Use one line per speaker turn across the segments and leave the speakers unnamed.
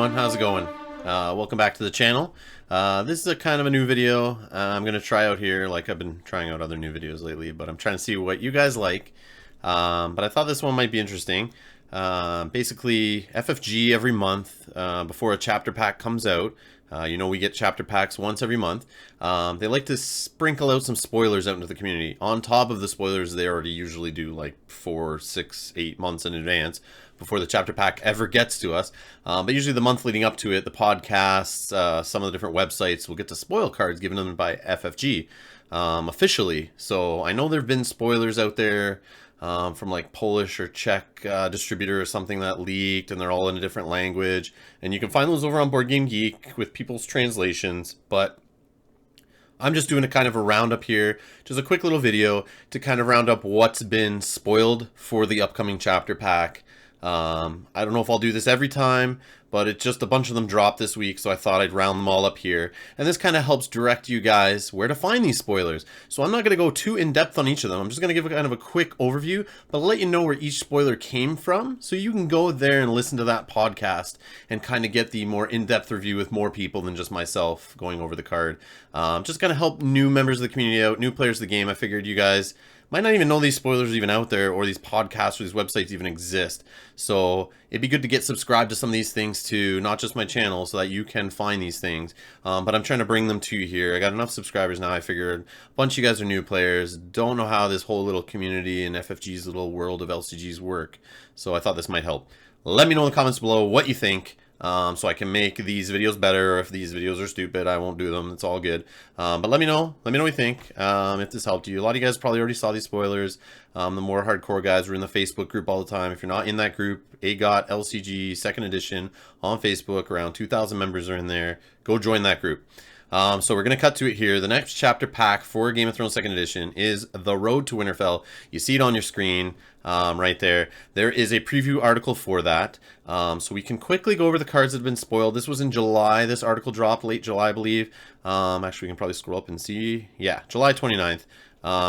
everyone, how's it going? Welcome back to the channel. This is a kind of a new video I'm going to try out here. Like, I've been trying out other new videos lately, but I'm trying to see what you guys like. But I thought this one might be interesting. Basically, FFG every month before a chapter pack comes out. You know, we get chapter packs once every month. They like to sprinkle out some spoilers out into the community. On top of the spoilers they already usually do like 4, 6, 8 months in advance before the chapter pack ever gets to us. But usually the month leading up to it, the podcasts, some of the different websites will get to spoil cards given them by FFG officially. So I know there have been spoilers out there from like Polish or Czech distributor or something that leaked, and they're all in a different language, and you can find those over on Board Game Geek with people's translations. But I'm just doing a kind of a roundup here, just a quick little video to kind of round up what's been spoiled for the upcoming chapter pack. I don't know if I'll do this every time, but it's just a bunch of them dropped this week, so I thought I'd round them all up here. And this kind of helps direct you guys where to find these spoilers. So I'm not going to go too in-depth on each of them. I'm just going to give a kind of a quick overview, but let you know where each spoiler came from, so you can go there and listen to that podcast and kind of get the more in-depth review with more people than just myself going over the card. Just going to help new members of the community out, new players of the game. I figured you guys might not even know these spoilers are even out there, or these podcasts or these websites even exist. So it'd be good to get subscribed to some of these things too, not just my channel, so that you can find these things. But I'm trying to bring them to you here. I got enough subscribers now. I figured a bunch of you guys are new players, don't know how this whole little community and FFG's little world of LCGs work. So I thought this might help. Let me know in the comments below what you think. So I can make these videos better. Or if these videos are stupid, I won't do them. It's all good. But let me know. Let me know what you think. If this helped you. A lot of you guys probably already saw these spoilers. The more hardcore guys are in the Facebook group all the time. If you're not in that group, AGOT LCG 2nd edition on Facebook. Around 2,000 members are in there. Go join that group. So we're going to cut to it here. The next chapter pack for Game of Thrones 2nd edition is The Road to Winterfell. You see it on your screen right there. There is a preview article for that. So we can quickly go over the cards that have been spoiled. This was in July. This article dropped late July, I believe. Actually, we can probably scroll up and see. Yeah, July 29th.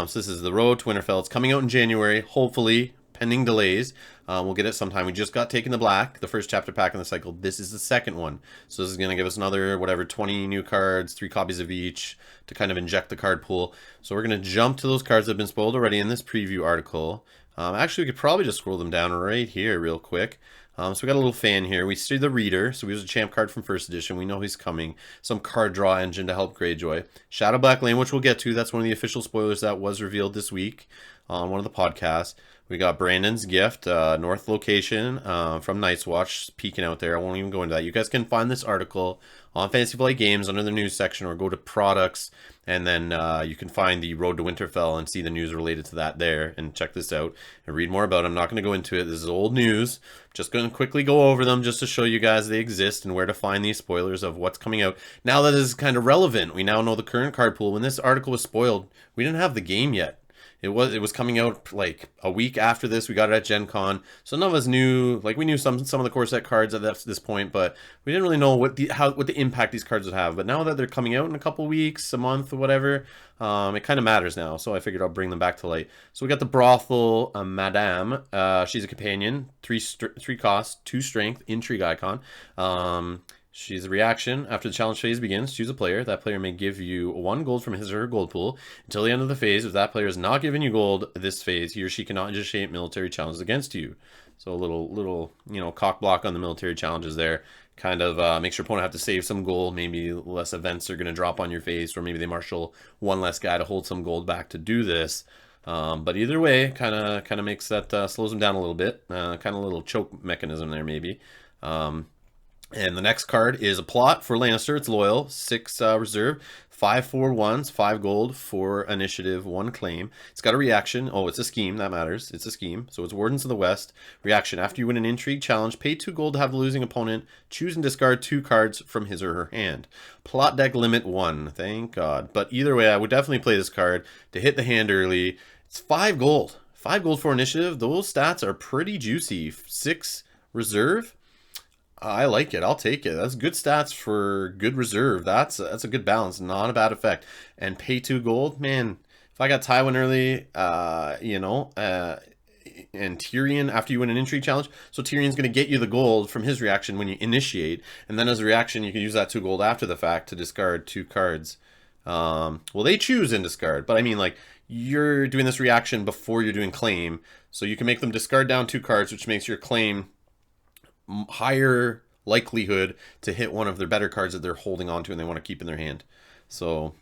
So this is The Road to Winterfell. It's coming out in January, hopefully, pending delays. We'll get it sometime. We just got Taken to Black, the first chapter pack in the cycle. This is the second one. So this is going to give us another, whatever, 20 new cards, 3 copies of each to kind of inject the card pool. So we're going to jump to those cards that have been spoiled already in this preview article. Actually, we could probably just scroll them down right here real quick. So we got a little fan here. We see the Reader. So we use a champ card from 1st edition. We know he's coming. Some card draw engine to help Greyjoy. Shadow Black Lane, which we'll get to. That's one of the official spoilers that was revealed this week on one of the podcasts. We got Brandon's Gift, North location from Night's Watch, peeking out there. I won't even go into that. You guys can find this article on Fantasy Flight Games under the news section, or go to products, and then you can find the Road to Winterfell and see the news related to that there, and check this out and read more about it. I'm not going to go into it. This is old news. Just going to quickly go over them just to show you guys they exist and where to find these spoilers of what's coming out. Now that is kind of relevant. We now know the current card pool. When this article was spoiled, we didn't have the game yet. It was coming out like a week after this. We got it at Gen Con, so none of us knew. Like, we knew some of the core set cards at this point, but we didn't really know what the impact these cards would have. But now that they're coming out in a couple weeks, a month, or whatever, it kind of matters now. So I figured I'll bring them back to light. So we got the Brothel Madame. She's a companion, 3 cost, 2 strength, intrigue icon. She's a reaction. After the challenge phase begins, choose a player. That player may give you 1 gold from his or her gold pool until the end of the phase. If that player is not giving you gold this phase, he or she cannot initiate military challenges against you. So a little cock block on the military challenges there. Kind of makes your opponent have to save some gold. Maybe less events are going to drop on your face, or maybe they marshal 1 less guy to hold some gold back to do this. But either way, kind of makes that slows them down a little bit. Kind of a little choke mechanism there, maybe. And the next card is a plot for Lannister. It's loyal, 6 reserve, 5 4/1s, 5 gold, 4 initiative, 1 claim. It's got a reaction. Oh, it's a scheme. That matters. It's a scheme. So it's Wardens of the West. Reaction. After you win an intrigue challenge, pay 2 gold to have the losing opponent choose and discard 2 cards from his or her hand. Plot deck limit 1. Thank God. But either way, I would definitely play this card to hit the hand early. It's 5 gold. 5 gold for initiative. Those stats are pretty juicy. 6 reserve. I like it. I'll take it. That's good stats for good reserve. That's a good balance. Not a bad effect. And pay 2 gold, man. If I got Tywin early, and Tyrion after you win an intrigue challenge. So Tyrion's going to get you the gold from his reaction when you initiate, and then as a reaction, you can use that 2 gold after the fact to discard 2 cards. Well, they choose and discard, but I mean, like, you're doing this reaction before you're doing claim, so you can make them discard down 2 cards, which makes your claim higher likelihood to hit one of their better cards that they're holding on to and they want to keep in their hand. So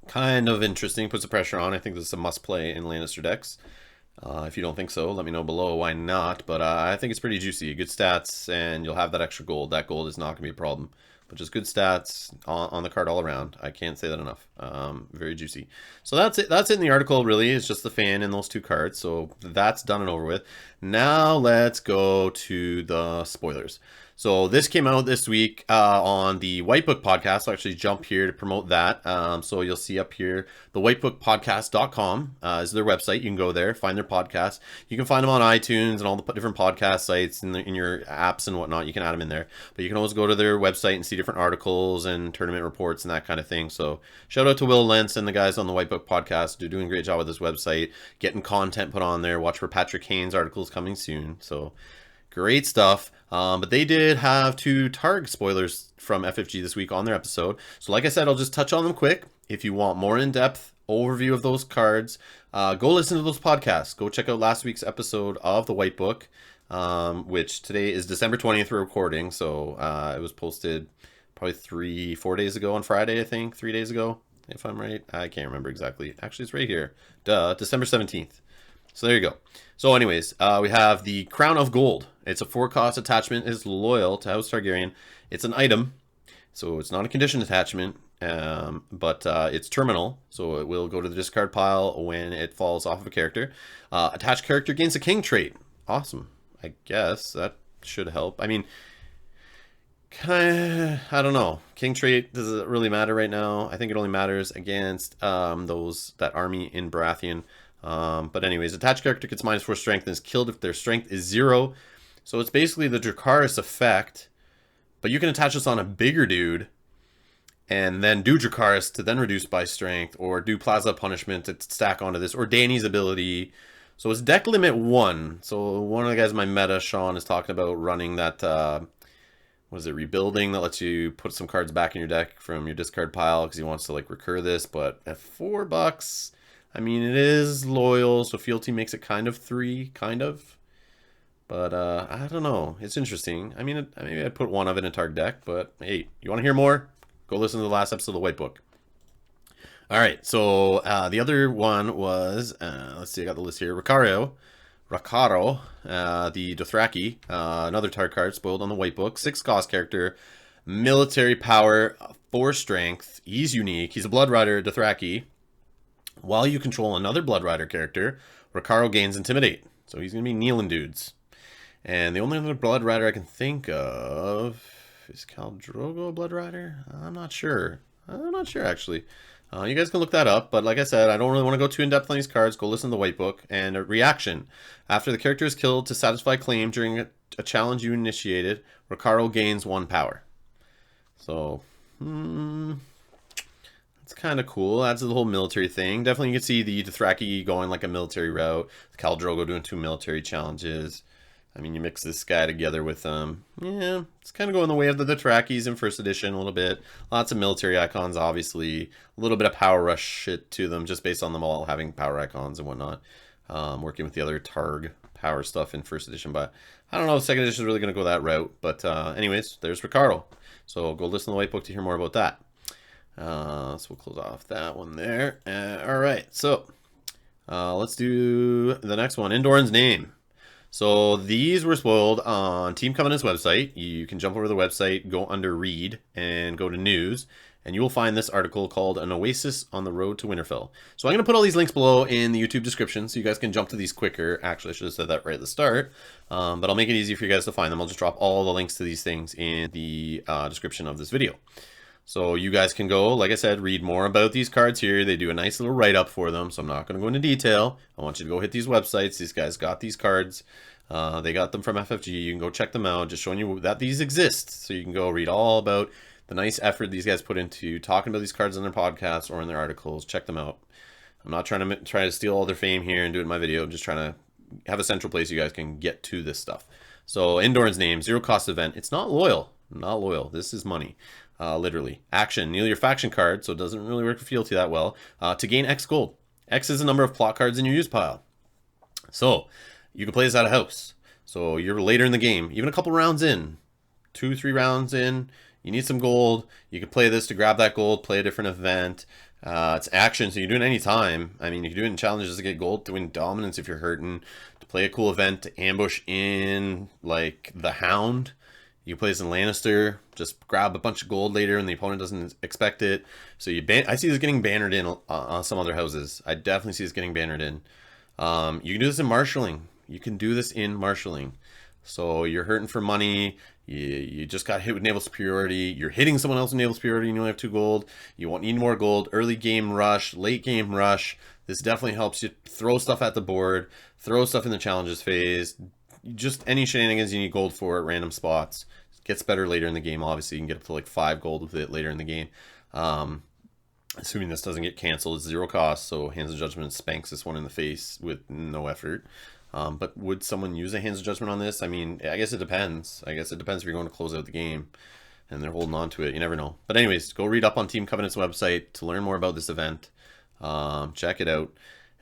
kind of interesting, puts the pressure on. I think this is a must play in Lannister decks. If you don't think so, let me know below why not, but I think it's pretty juicy. Good stats, and you'll have that extra gold. That gold is not going to be a problem, but just good stats on the card all around. I can't say that enough. Very juicy. So that's it. That's it in the article, really. It's just the fan and those 2 cards, so that's done and over with. Now let's go to the spoilers. So this came out this week on the White Book podcast. I'll actually jump here to promote that. So you'll see up here, the whitebookpodcast.com is their website. You can go there, find their podcast. You can find them on iTunes and all the different podcast sites in your apps and whatnot. You can add them in there. But you can always go to their website and see different articles and tournament reports and that kind of thing. So shout out to Will Lentz and the guys on the White Book podcast. They're doing a great job with this website, getting content put on there. Watch for Patrick Haynes' articles coming soon. So great stuff. But they did have 2 Targ spoilers from FFG this week on their episode. So like I said, I'll just touch on them quick. If you want more in-depth overview of those cards, go listen to those podcasts. Go check out last week's episode of the White Book, which today is December 20th we're recording. So it was posted probably 3-4 days ago on Friday, I think. 3 days ago, if I'm right. I can't remember exactly. Actually, it's right here. December 17th. So there you go. So anyways, we have the Crown of Gold. It's a 4-cost attachment. It's loyal to House Targaryen. It's an item, so it's not a conditioned attachment, but it's terminal, so it will go to the discard pile when it falls off of a character. Attached character gains a king trait. Awesome. I guess that should help. I mean, I don't know. King trait, does it really matter right now? I think it only matters against that army in Baratheon. But anyways, attached character gets -4 strength and is killed if their strength is 0. So it's basically the Dracarys effect, but you can attach this on a bigger dude and then do Dracarys to then reduce by strength, or do Plaza Punishment to stack onto this, or Dany's ability. So it's deck limit 1. So one of the guys in my meta, Sean, is talking about running that, what is it, rebuilding, that lets you put some cards back in your deck from your discard pile because he wants to like recur this, but at $4, I mean, it is loyal, so fealty makes it kind of 3, kind of. But I don't know. It's interesting. I mean, maybe I'd put one of it in a Targ deck, but hey, you want to hear more? Go listen to the last episode of the White Book. All right, so the other one was, let's see, I got the list here. Rakharo, the Dothraki, another Targ card spoiled on the White Book. 6-cost character, military power, 4 strength. He's unique. He's a Blood Rider Dothraki. While you control another Blood Rider character, Rakharo gains Intimidate. So he's going to be kneeling dudes. And the only other Blood Rider I can think of is Khal Drogo a Blood Rider? I'm not sure. Actually. You guys can look that up. But like I said, I don't really want to go too in-depth on these cards. Go listen to the White Book. And a reaction. After the character is killed to satisfy claim during a challenge you initiated, Rakharo gains 1 power. So, it's kind of cool. Adds to the whole military thing. Definitely you can see the Dothraki going like a military route. Khal Drogo doing 2 military challenges. I mean, you mix this guy together with yeah, it's kind of going the way of the Dothrakis in first edition a little bit. Lots of military icons, obviously. A little bit of power rush shit to them, just based on them all having power icons and whatnot. Working with the other Targ power stuff in first edition, but I don't know if second edition is really going to go that route. But anyways, there's Rakharo. So go listen to the White Book to hear more about that. So we'll close off that one there. All right, so let's do the next one. Indoran's Name. So these were spoiled on Team Covenant's website. You can jump over to the website, go under Read, and go to News, and you will find this article called An Oasis on the Road to Winterfell. So I'm going to put all these links below in the YouTube description so you guys can jump to these quicker. Actually, I should have said that right at the start, but I'll make it easy for you guys to find them. I'll just drop all the links to these things in the description of this video. So you guys can go, like I said, read more about these cards here. They do a nice little write-up for them, so I'm not going to go into detail. I want you to go hit these websites. These guys got these cards. They got them from FFG. You can go check them out, just showing you that these exist. So you can go read all about the nice effort these guys put into talking about these cards in their podcasts or in their articles. Check them out. I'm not trying to steal all their fame here and do it in my video. I'm just trying to have a central place you guys can get to this stuff. So Indorn's name, 0 cost event. It's not loyal. Not loyal. This is money. Literally. Action. Kneel your faction card, so it doesn't really work for fealty that well. To gain X gold. X is the number of plot cards in your use pile. So you can play this out of house. So you're later in the game, even a couple rounds in, 2-3 rounds in, you need some gold. You can play this to grab that gold, play a different event. It's action, so you can do it any time. I mean, you can do it in challenges to get gold, to win dominance if you're hurting, to play a cool event, to ambush in, like, the Hound. You can play this in Lannister, just grab a bunch of gold later and the opponent doesn't expect it. So I see this getting bannered in on some other houses. I definitely see this getting bannered in. You can do this in marshalling. You can do this in marshalling. So you're hurting for money. You just got hit with naval superiority. You're hitting someone else with naval superiority and you only have 2 gold. You won't need more gold. Early game rush, late game rush. This definitely helps you throw stuff at the board, throw stuff in the challenges phase. Just any shenanigans you need gold for at random spots. It gets better later in the game. Obviously, you can get up to like 5 gold with it later in the game. Assuming this doesn't get canceled, it's 0 cost. So Hands of Judgment spanks this one in the face with no effort. But would someone use a Hands of Judgment on this? I mean, I guess it depends. I guess it depends if you're going to close out the game and they're holding on to it. You never know. But anyways, go read up on Team Covenant's website to learn more about this event. Check it out.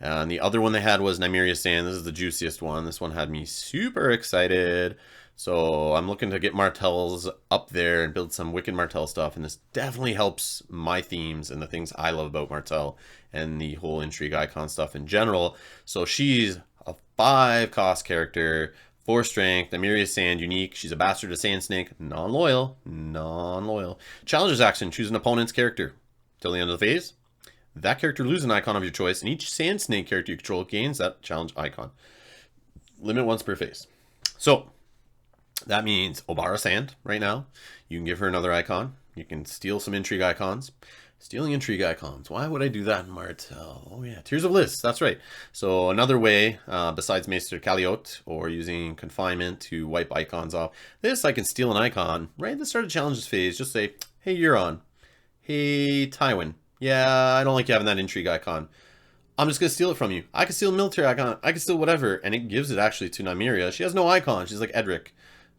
And the other one they had was Nymeria Sand. This is the juiciest one. This one had me super excited. So I'm looking to get Martells up there and build some Wicked Martell stuff. And this definitely helps my themes and the things I love about Martell and the whole Intrigue Icon stuff in general. So she's a 5 cost character, 4 strength, Nymeria Sand, unique. She's a bastard of Sand Snake, non-loyal, non-loyal. Challenger's action, choose an opponent's character. Till the end of the phase, that character loses an icon of your choice, and each Sand Snake character you control gains that challenge icon. Limit once per phase. So, that means Obara Sand right now. You can give her another icon. You can steal some Intrigue icons. Stealing Intrigue icons. Why would I do that in Martell? Oh yeah, Tears of Lys. That's right. So another way, besides Maester Calliote or using Confinement to wipe icons off, this I can steal an icon right at the start of Challenges phase. Just say, hey, you're on. Hey, Tywin. Yeah, I don't like you having that Intrigue icon. I'm just going to steal it from you. I can steal a military icon. I can steal whatever. And it gives it actually to Nymeria. She has no icon. She's like Edric.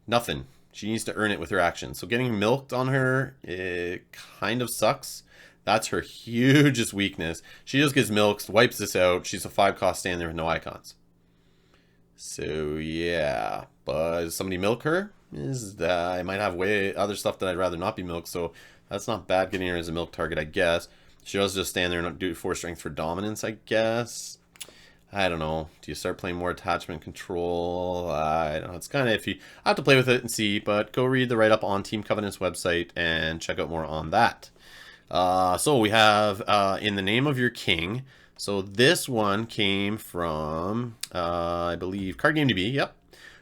Nothing. She needs to earn it with her action. So getting milked on her, it kind of sucks. That's her hugest weakness. She just gets milked, wipes this out. She's a 5 cost stand there with no icons. So yeah, but does somebody milk her? I might have way other stuff that I'd rather not be milked. So that's not bad getting her as a milk target, I guess. She does just stand there and do 4 strength for dominance, I guess. I don't know. Do you start playing more attachment control? I don't know. It's kind of iffy. I have to play with it and see, but go read the write-up on Team Covenant's website and check out more on that. So we have In the Name of Your King. So this one came from, I believe, Card Game DB. Yep.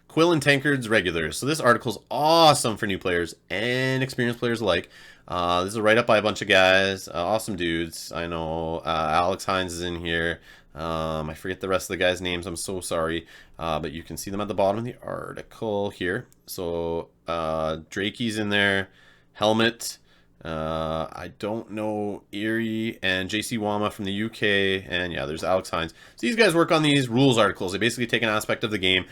Quill and Tankard's Regulars. So this article's awesome for new players and experienced players alike. This is a write-up by a bunch of guys. Awesome dudes. I know Alex Hines is in here. I forget the rest of the guys' names. I'm so sorry. But you can see them at the bottom of the article here. So Drakey's in there. Helmet. I don't know Erie and JC Wama from the UK, and yeah, there's Alex Hines. So these guys work on these rules articles. They basically take an aspect of the game,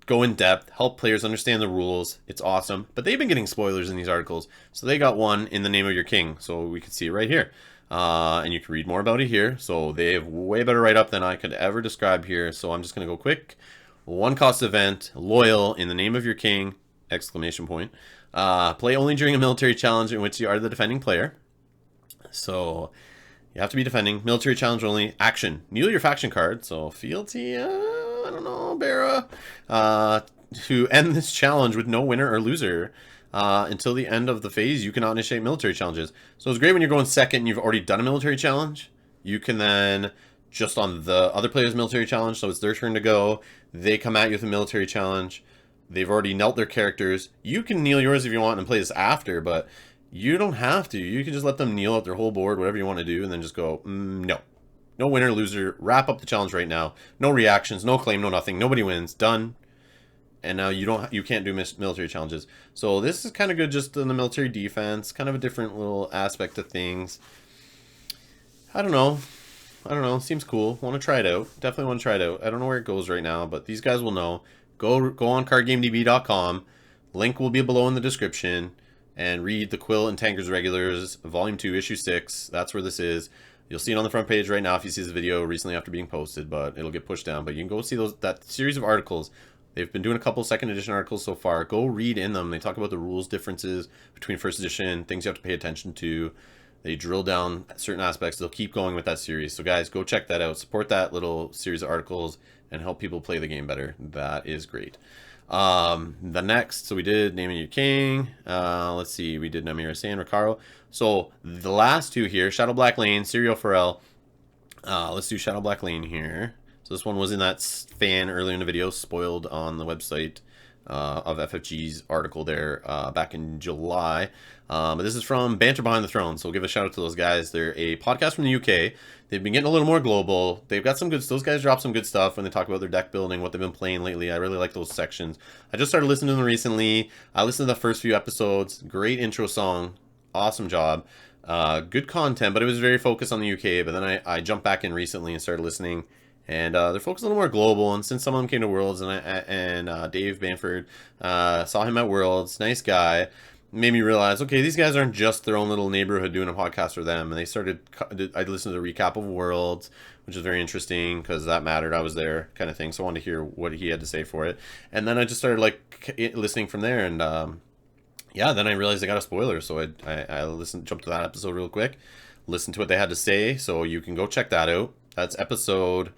go in depth, help players understand the rules. It's awesome, but they've been getting spoilers in these articles, so they got one In the Name of Your King, so we can see it right here, and you can read more about it here. So they have way better write-up than I could ever describe here, so I'm just going to go quick. 1 cost event, loyal, In the Name of Your King, exclamation point. Play only during a military challenge in which you are the defending player. So you have to be defending. Military challenge only. Action. Kneel your faction card. So fealty, I don't know, Barra. To end this challenge with no winner or loser. Until the end of the phase, you cannot initiate military challenges. So it's great when you're going second and you've already done a military challenge. You can then, just on the other player's military challenge, so it's their turn to go, they come at you with a military challenge. They've already knelt their characters. You can kneel yours if you want and play this after, but you don't have to. You can just let them kneel out their whole board, whatever you want to do, and then just go, no. No winner, loser. Wrap up the challenge right now. No reactions, no claim, no nothing. Nobody wins. Done. And now you can't do military challenges. So this is kind of good just in the military defense. Kind of a different little aspect of things. I don't know. I don't know. Seems cool. Want to try it out. Definitely want to try it out. I don't know where it goes right now, but these guys will know. Go on cardgamedb.com. Link will be below in the description. And read the Quill and Tankers Regulars, Volume 2, Issue 6. That's where this is. You'll see it on the front page right now if you see this video recently after being posted, but it'll get pushed down. But you can go see that series of articles. They've been doing a couple second edition articles so far. Go read in them. They talk about the rules differences between first edition, things you have to pay attention to. They drill down certain aspects. They'll keep going with that series. So guys, go check that out. Support that little series of articles and help people play the game better. That is great. The next, so we did Naming Your King. Let's see, we did Namira San, Ricaro. So the last two here, Shadow Black Lane, Serial Pharrell. Let's do Shadow Black Lane here. So this one was in that fan earlier in the video, spoiled on the website of FFG's article there back in July. But this is from Banter Behind the Throne, so we'll give a shout out to those guys. They're a podcast from the UK. They've been getting a little more global. They've got some good, those guys drop some good stuff when they talk about their deck building, what they've been playing lately. I really like those sections. I just started listening to them recently. I listened to the first few episodes. Great intro song. Awesome job. Good content, but it was very focused on the UK. But then I jumped back in recently and started listening. And they're focused a little more global. And since some of them came to Worlds, and Dave Bamford saw him at Worlds, nice guy, made me realize, okay, these guys aren't just their own little neighborhood doing a podcast for them. And they started, I listened to the recap of Worlds, which is very interesting because that mattered. I was there, kind of thing. So I wanted to hear what he had to say for it. And then I just started like listening from there. And yeah, then I realized I got a spoiler. So I listened, jumped to that episode real quick, listened to what they had to say. So you can go check that out. That's episode,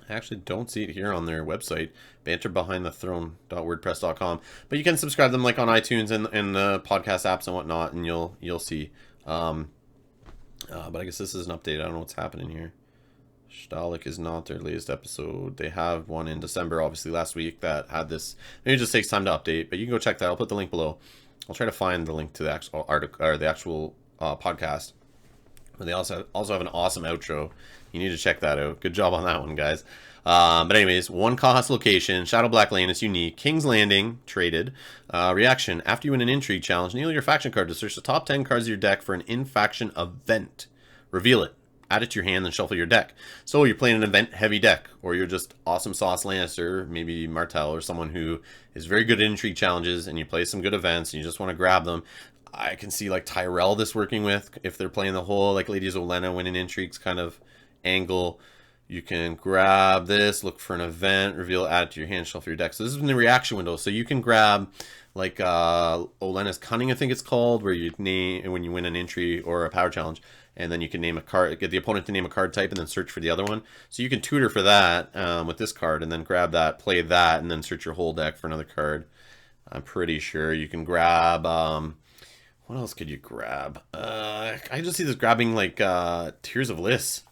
I actually don't see it here on their website, banterbehindthethrone.wordpress.com, but you can subscribe to them like on iTunes and the podcast apps and whatnot, and you'll see. But I guess this is an update. I don't know what's happening here. Stalik is not their latest episode. They have one in December, obviously last week, that had this. Maybe it just takes time to update, but you can go check that. I'll put the link below. I'll try to find the link to the actual article or the actual podcast. But they also have an awesome outro. You need to check that out. Good job on that one, guys. But anyways, one cost location, Shadow Black Lane is unique. King's Landing, traded. Reaction, after you win an intrigue challenge, kneel your faction card to search the top 10 cards of your deck for an in-faction event. Reveal it. Add it to your hand and shuffle your deck. So you're playing an event-heavy deck, or you're just Awesome Sauce Lannister, maybe Martell, or someone who is very good at intrigue challenges, and you play some good events, and you just want to grab them. I can see like Tyrell this working with, if they're playing the whole like Ladies of Olenna winning intrigues kind of angle. You can grab this, look for an event, reveal, add it to your hand, shuffle your deck. So this is in the reaction window. So you can grab like Olenna's Cunning, I think it's called, where you name when you win an intrigue or a power challenge, and then you can name a card, get the opponent to name a card type, and then search for the other one. So you can tutor for that with this card, and then grab that, play that, and then search your whole deck for another card. I'm pretty sure you can grab. What else could you grab? I just see this grabbing like Tears of Liss.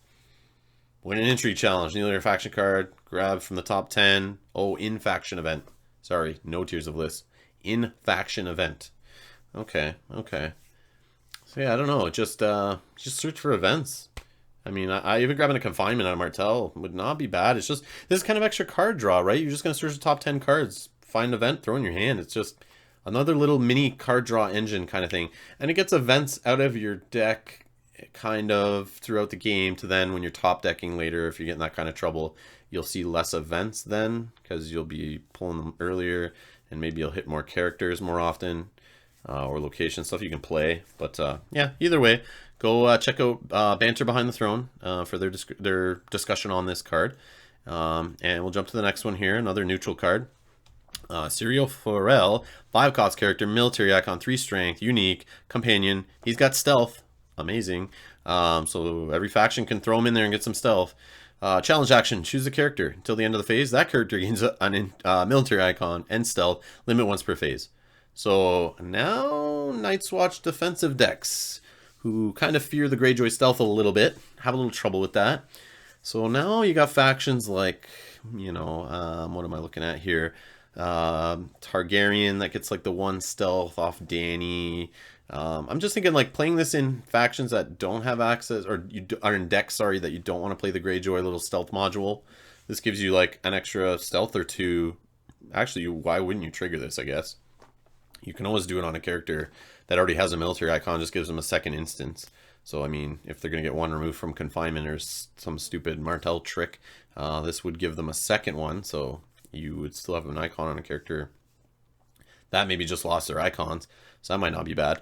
Win an intrigue challenge. Kneel your faction card. Grab from the top 10. Oh, in-faction event. Sorry, no Tears of Liss. In-faction event. Okay, okay. So yeah, I don't know. Just search for events. I mean, I even grabbing a confinement on Martell would not be bad. It's just, this is kind of extra card draw, right? You're just going to search the top 10 cards. Find an event, throw in your hand. It's just another little mini card draw engine kind of thing. And it gets events out of your deck kind of throughout the game to then when you're top decking later, if you're getting that kind of trouble, you'll see less events then because you'll be pulling them earlier and maybe you'll hit more characters more often or location stuff you can play. But yeah, either way, go check out Banter Behind the Throne for their discussion on this card. And we'll jump to the next one here, another neutral card. Serial Pharrell, 5 cost character, military icon, 3 strength, unique, companion. He's got stealth. Amazing. So every faction can throw him in there and get some stealth. Challenge action. Choose a character. Until the end of the phase, that character gains a military icon and stealth. Limit once per phase. So now Night's Watch defensive decks, who kind of fear the Greyjoy stealth a little bit, have a little trouble with that. So now you got factions like, you know, what am I looking at here? Targaryen that gets like the 1 stealth off Dany. I'm just thinking like playing this in factions that don't have access, or you are in decks, sorry, that you don't want to play the Greyjoy little stealth module. This gives you like an extra stealth or 2. Actually, why wouldn't you trigger this, I guess? You can always do it on a character that already has a military icon, just gives them a second instance. So, I mean, if they're going to get one removed from confinement or some stupid Martell trick, this would give them a second one. So you would still have an icon on a character that maybe just lost their icons. So that might not be bad.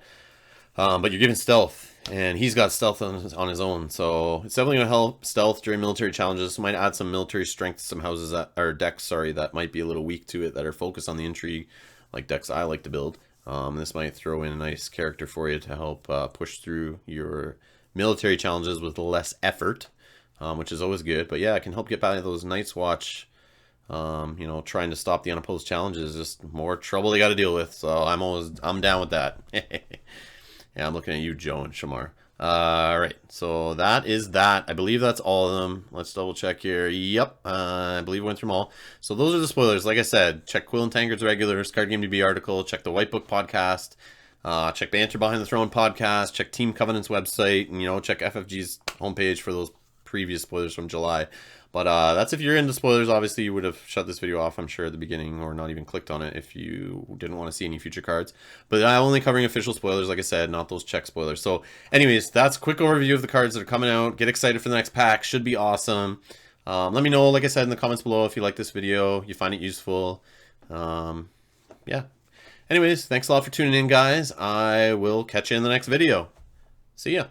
But you're giving stealth, and he's got stealth on his own. So it's definitely going to help stealth during military challenges. Might add some military strength to some houses that, or decks, sorry, that might be a little weak to it, that are focused on the intrigue, like decks I like to build. This might throw in a nice character for you to help push through your military challenges with less effort, which is always good. But yeah, it can help get by those Night's Watch. You know, trying to stop the unopposed challenges is just more trouble they got to deal with. So I'm down with that. Yeah, I'm looking at you, Joe and Shamar. All right, so that is that. I believe that's all of them. Let's double check here. Yep, I believe we went through them all. So those are the spoilers. Like I said, check Quill and Tankard's regulars, Card Game DB article, check the White Book podcast, check Banter Behind the Throne podcast, check Team Covenant's website, and, you know, check FFG's homepage for those previous spoilers from July. But that's if you're into spoilers. Obviously, you would have shut this video off, I'm sure, at the beginning, or not even clicked on it if you didn't want to see any future cards. But I'm only covering official spoilers, like I said, not those check spoilers. So anyways, that's a quick overview of the cards that are coming out. Get excited for the next pack. Should be awesome. Let me know, like I said, in the comments below if you like this video, you find it useful. Yeah. Anyways, thanks a lot for tuning in, guys. I will catch you in the next video. See ya.